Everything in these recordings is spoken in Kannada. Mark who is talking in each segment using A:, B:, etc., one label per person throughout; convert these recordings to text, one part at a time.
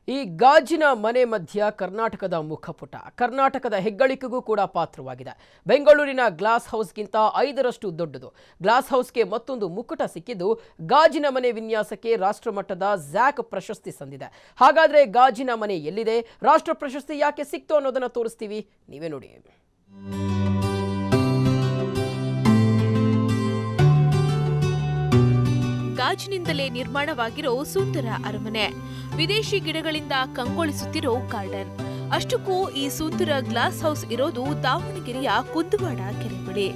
A: ಈ ಗಾಜಿನ ಮನೆ ಮಧ್ಯ ಕರ್ನಾಟಕದ ಮುಖಪುಟ ಕರ್ನಾಟಕದ ಹೆಗ್ಗಳಿಕೆಗೂ ಕೂಡ ಪಾತ್ರವಾಗಿದೆ. ಬೆಂಗಳೂರಿನ ಗ್ಲಾಸ್ ಹೌಸ್ಗಿಂತ 5ರಷ್ಟು ದೊಡ್ಡದು. ಗ್ಲಾಸ್ ಹೌಸ್ಗೆ ಮತ್ತೊಂದು ಮುಕುಟ ಸಿಕ್ಕಿದ್ದು ಗಾಜಿನ ಮನೆ ವಿನ್ಯಾಸಕ್ಕೆ ರಾಷ್ಟ್ರಮಟ್ಟದ ಝ್ಯಾಕ್ ಪ್ರಶಸ್ತಿ ಸಂದಿದೆ. ಹಾಗಾದ್ರೆ ಗಾಜಿನ ಮನೆ ಎಲ್ಲಿದೆ, ರಾಷ್ಟ್ರ ಪ್ರಶಸ್ತಿ ಯಾಕೆ ಸಿಕ್ತು ಅನ್ನೋದನ್ನ ತೋರಿಸ್ತೀವಿ, ನೀವೇ ನೋಡಿ.
B: ಗಾಜಿನಿಂದಲೇ ನಿರ್ಮಾಣವಾಗಿರೋ ಸುಂದರ ಅರಮನೆ, ವಿದೇಶಿ ಗಿಡಗಳಿಂದ ಕಂಗೊಳಿಸುತ್ತಿರೋ ಗಾರ್ಡನ್, ಅಷ್ಟಕ್ಕೂ ಈ ಸುಂದರ ಗ್ಲಾಸ್ ಹೌಸ್ ಇರೋದು ದಾವಣಗೆರೆಯ ಕುಂದುವಾಡ ಕೆರೆ ಬಳಿ.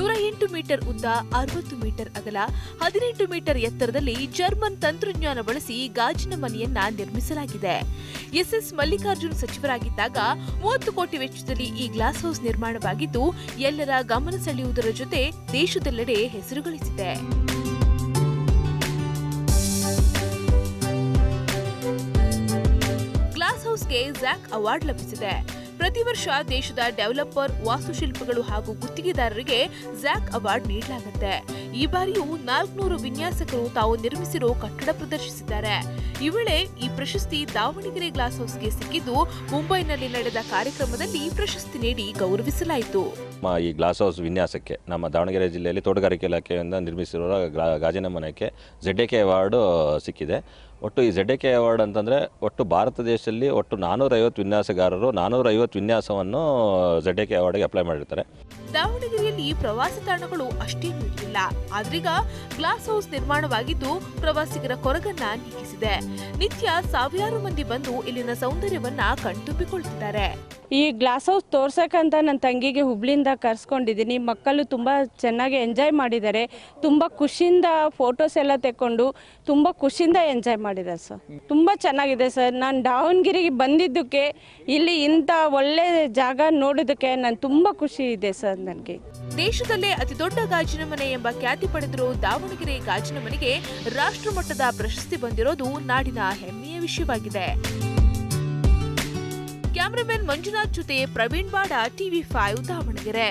B: 108 ಮೀಟರ್ ಉದ್ದ, 60 ಮೀಟರ್ ಅಗಲ, 18 ಮೀಟರ್ ಎತ್ತರದಲ್ಲಿ ಜರ್ಮನ್ ತಂತ್ರಜ್ಞಾನ ಬಳಸಿ ಗಾಜಿನ ಮನೆಯನ್ನ ನಿರ್ಮಿಸಲಾಗಿದೆ. ಎಸ್ಎಸ್ ಮಲ್ಲಿಕಾರ್ಜುನ್ ಸಚಿವರಾಗಿದ್ದಾಗ 30 ಕೋಟಿ ವೆಚ್ಚದಲ್ಲಿ ಈ ಗ್ಲಾಸ್ ಹೌಸ್ ನಿರ್ಮಾಣವಾಗಿದ್ದು ಎಲ್ಲರ ಗಮನ ಸೆಳೆಯುವುದರ ಜೊತೆ ದೇಶದೆಲ್ಲೆಡೆ ಹೆಸರು ಗಳಿಸಿದೆ. ಗ್ಲಾಸ್ ಹೌಸ್ಗೆ ಝ್ಯಾಕ್ ಅವಾರ್ಡ್ ಲಭಿಸಿದೆ. ಪ್ರತಿ ವರ್ಷ ದೇಶದ ಡೆವಲಪರ್, ವಾಸ್ತುಶಿಲ್ಪಿಗಳು ಹಾಗೂ ಗುತ್ತಿಗೆದಾರರಿಗೆ ಝ್ಯಾಕ್ ಅವಾರ್ಡ್ ನೀಡಲಾಗುತ್ತೆ. ಈ ಬಾರಿಯೂ 400 ವಿನ್ಯಾಸಕರು ತಾವು ನಿರ್ಮಿಸಿರೋ ಕಟ್ಟಡ ಪ್ರದರ್ಶಿಸಿದ್ದಾರೆ. ಈ ವೇಳೆ ಈ ಪ್ರಶಸ್ತಿ ದಾವಣಗೆರೆ ಗ್ಲಾಸ್ ಹೌಸ್ಗೆ ಸಿಕ್ಕಿದ್ದು ಮುಂಬೈನಲ್ಲಿ ನಡೆದ ಕಾರ್ಯಕ್ರಮದಲ್ಲಿ ಪ್ರಶಸ್ತಿ ನೀಡಿ ಗೌರವಿಸಲಾಯಿತು.
C: ಈ ಗ್ಲಾಸ್ ಹೌಸ್ ವಿನ್ಯಾಸಕ್ಕೆ ನಮ್ಮ ದಾವಣಗೆರೆ ಜಿಲ್ಲೆಯಲ್ಲಿ ತೋಟಗಾರಿಕೆ ಇಲಾಖೆಯಿಂದ ನಿರ್ಮಿಸಿರುವ ಗಾಜಿನ ಮನೆಗೆ ZK ಅವಾರ್ಡು ಸಿಕ್ಕಿದೆ. ಒಟ್ಟು ಈ ZK ಅವಾರ್ಡ್ ಅಂತಂದರೆ ಒಟ್ಟು ಭಾರತ ದೇಶದಲ್ಲಿ ಒಟ್ಟು 450 ವಿನ್ಯಾಸಗಾರರು 450 ವಿನ್ಯಾಸವನ್ನು ZK ಅವಾರ್ಡ್ಗೆ ಅಪ್ಲೈ ಮಾಡಿರ್ತಾರೆ.
B: ದಾವಣಗೆರೆಯಲ್ಲಿ ಪ್ರವಾಸಿ ತಾಣಗಳು ಅಷ್ಟೇನೂ ಇರಲಿಲ್ಲ. ಆದ್ರೀಗ ಗ್ಲಾಸ್ ಹೌಸ್ ನಿರ್ಮಾಣವಾಗಿದ್ದು ಪ್ರವಾಸಿಗರ ಕೊರಗನ್ನ ನೀಗಿಸಿದೆ. ನಿತ್ಯ ಸಾವಿರಾರು ಮಂದಿ ಬಂದು ಇಲ್ಲಿನ ಸೌಂದರ್ಯವನ್ನ ಕಣ್ತುಂಬಿಕೊಳ್ತಿದ್ದಾರೆ.
D: ಈ ಗ್ಲಾಸ್ ಹೌಸ್ ತೋರ್ಸಕ್ಕಂತ ನನ್ನ ತಂಗಿಗೆ ಹುಬ್ಳಿಯಿಂದ ಕರ್ಸ್ಕೊಂಡಿದ್ದೀನಿ. ಮಕ್ಕಳು ತುಂಬ ಚೆನ್ನಾಗಿ ಎಂಜಾಯ್ ಮಾಡಿದ್ದಾರೆ. ತುಂಬ ಖುಷಿಯಿಂದ ಫೋಟೋಸ್ ಎಲ್ಲ ತೆಕ್ಕೊಂಡು ತುಂಬ ಖುಷಿಯಿಂದ ಎಂಜಾಯ್ ಮಾಡಿದ್ದಾರೆ ಸರ್. ತುಂಬ ಚೆನ್ನಾಗಿದೆ ಸರ್. ನಾನು ದಾವಣಗೆರೆಗೆ ಬಂದಿದ್ದಕ್ಕೆ ಇಲ್ಲಿ ಇಂಥ ಒಳ್ಳೆ ಜಾಗ ನೋಡೋದಕ್ಕೆ ನಾನು ತುಂಬ ಖುಷಿ ಇದೆ ಸರ್ ನನಗೆ.
B: ದೇಶದಲ್ಲೇ ಅತಿ ದೊಡ್ಡ ಗಾಜಿನ ಮನೆ ಎಂಬ ಖ್ಯಾತಿ ಪಡೆದಿರೋ ದಾವಣಗೆರೆ ಗಾಜಿನ ಮನೆಗೆ ರಾಷ್ಟ್ರಮಟ್ಟದ ಪ್ರಶಸ್ತಿ ಬಂದಿರೋದು ನಾಡಿನ ಹೆಮ್ಮೆಯ ವಿಷಯವಾಗಿದೆ. ಕ್ಯಾಮರಾಮನ್ ಮಂಜುನಾಥ್ ಜೊತೆ ಪ್ರವೀಣ್ ಬಾಡ, TV5 ದಾವಣಗೆರೆ.